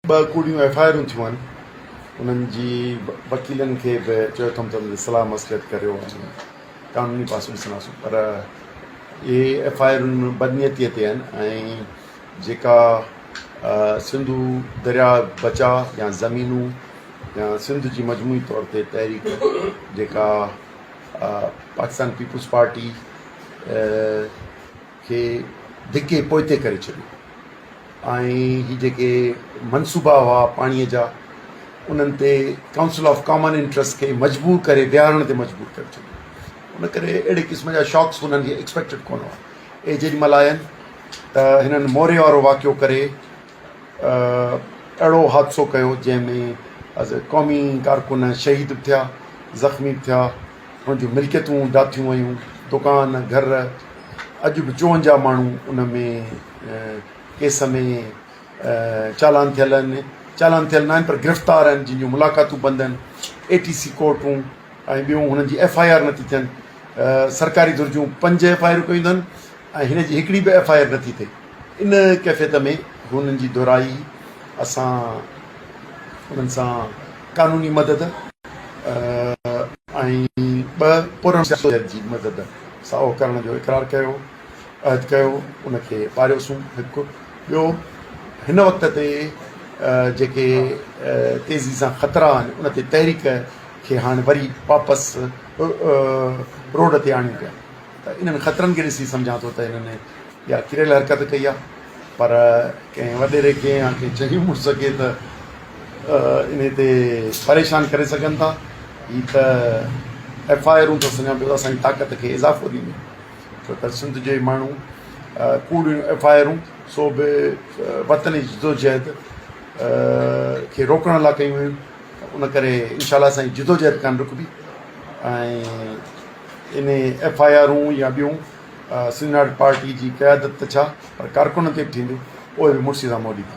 ॿ कूड़ियूं एफ.आई.आरूं थियूं आहिनि उन्हनि जी वकीलनि खे बि चयो अथमि त सलाह मसलत करियो कानूनी पासो ॾिसंदासीं पर इहे एफ.आई.आरूं बदनीयतीअ ते आहिनि ऐं जेका सिंधु दरिया बचा या ज़मीनूं या सिंध जी मजमूई तौर ते तहरीक जेका पाकिस्तान पीपुल्स पार्टी खे धिके पोइते करे छॾियो ऐं ही जेके मनसूबा हुआ पाणीअ जा उन्हनि ते काउंसिल ऑफ कॉमन इंट्रस्ट खे मजबूर करे विहारण ते मजबूर करे छॾियो उन करे अहिड़े क़िस्म जा शॉक्स उन्हनि खे एक्सपेक्टेड कोन हुआ ऐं जेॾीमहिल आया आहिनि त हिननि मोरे वारो वाक़ियो करे अहिड़ो हादसो कयो जंहिंमें क़ौमी कारकुन शहीद बि थिया ज़ख़्मी बि थिया हुन जूं मिल्कियतूं डाथियूं वयूं दुकान घर अॼु बि 54 माण्हू उन में केस में चालान थियल आहिनि चालान थियल न आहिनि पर गिरफ़्तार आहिनि जिन जूं मुलाक़ातूं बंदि आहिनि ATC कोर्टूं ऐं ॿियूं हुननि जी FIR नथी थियनि सरकारी दुर्जूं 5 FIR कयूं अथनि ऐं हिन जी हिकिड़ी बि FIR नथी थिए इन कैफ़ियत में हुननि जी दुहिराई असां उन्हनि सां कानूनी मदद ऐं 2 पुरनि जी मदद साओ करण जो इक़रार कयो अहद कयो उनखे ॿारियोसीं हिकु ॿियो हिन वक़्त ते जेके तेज़ी सां ख़तरा आहिनि उन ते तहरीक खे हाणे वरी वापसि रोड ते आणियूं पिया त इन्हनि ख़तरनि खे ॾिसी सम्झां थो त हिननि इहा किरियल हरकत कई आहे पर कंहिं वॾेरे खे या कंहिं चङी मुड़ुस खे त इन ते परेशान करे सघनि था ही त FIR त सञा ॿियो असांजी ताक़त खे इज़ाफ़ो ॾींदियूं छो त सिंध जे माण्हू कूड़ियूं FIR सो बि वतन जी जिदोजहद खे रोकण लाइ कयूं आहिनि उन करे इनशाला असांजी जिदोजहद कान रुकबी ऐं इन FIR या ॿियूं सिंध पार्टी जी क़यादत त छा पर कारकुननि ते बि थींदियूं उहे बि मुड़सी सां मोड़ी